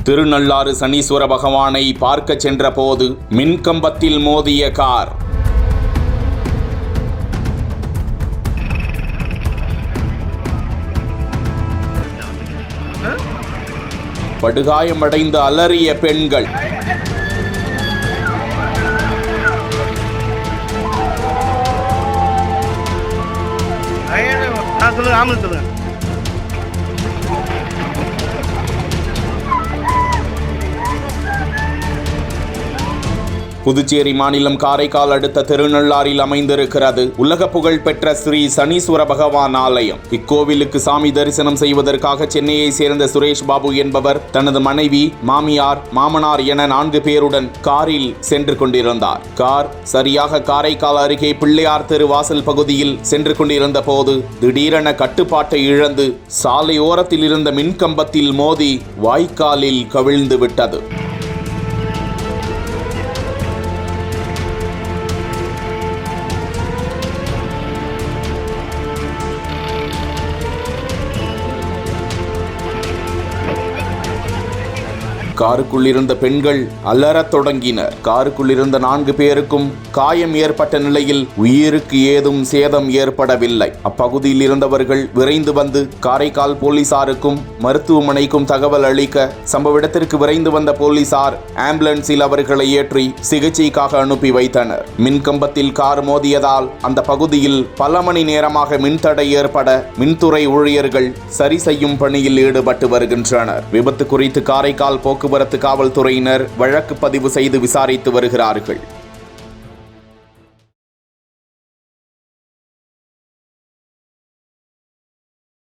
திருநள்ளாறு சனீஸ்வர பகவானை பார்க்க சென்ற போது மின்கம்பத்தில் மோதிய கார். படுகாயமடைந்து அலறிய பெண்கள். புதுச்சேரி மாநிலம் காரைக்கால் அடுத்த திருநள்ளாறில் அமைந்திருக்கிறது உலக புகழ் பெற்ற ஸ்ரீ சனீஸ்வர பகவான் ஆலயம். இக்கோவிலுக்கு சாமி தரிசனம் செய்வதற்காக சென்னையை சேர்ந்த சுரேஷ் பாபு என்பவர் தனது மனைவி, மாமியார், மாமனார் என 4 பேருடன் காரில் சென்று கொண்டிருந்தார். கார் சரியாக காரைக்கால் அருகே பிள்ளையார் தெரு வாசல் பகுதியில் சென்று கொண்டிருந்த போது திடீரென கட்டுப்பாட்டை இழந்து சாலையோரத்தில் இருந்த மின்கம்பத்தில் மோதி வாய்க்காலில் கவிழ்ந்து விட்டது. காருக்குள் இருந்த பெண்கள் அலறத் தொடங்கினர். காருக்குள் இருந்த 4 பேருக்கும் காயம் ஏற்பட்ட நிலையில் உயிருக்கு ஏதும் சேதம் ஏற்படவில்லை. அப்பகுதியில் இருந்தவர்கள் விரைந்து வந்து காரைக்கால் போலீசாருக்கும் மருத்துவமனைக்கும் தகவல் அளிக்க சம்பவ இடத்திற்கு விரைந்து வந்த போலீசார் ஆம்புலன்ஸில் அவர்களை ஏற்றி சிகிச்சைக்காக அனுப்பி வைத்தனர். மின்கம்பத்தில் கார் மோதியதால் அந்த பகுதியில் பல மணி நேரமாக மின்தடை ஏற்பட மின்துறை ஊழியர்கள் சரி செய்யும் பணியில் ஈடுபட்டு வருகின்றனர். விபத்து குறித்து காரைக்கால் போக்குவரத்து காவல்துறையினர் வழக்கு பதிவு செய்து விசாரித்து வருகிறார்கள்.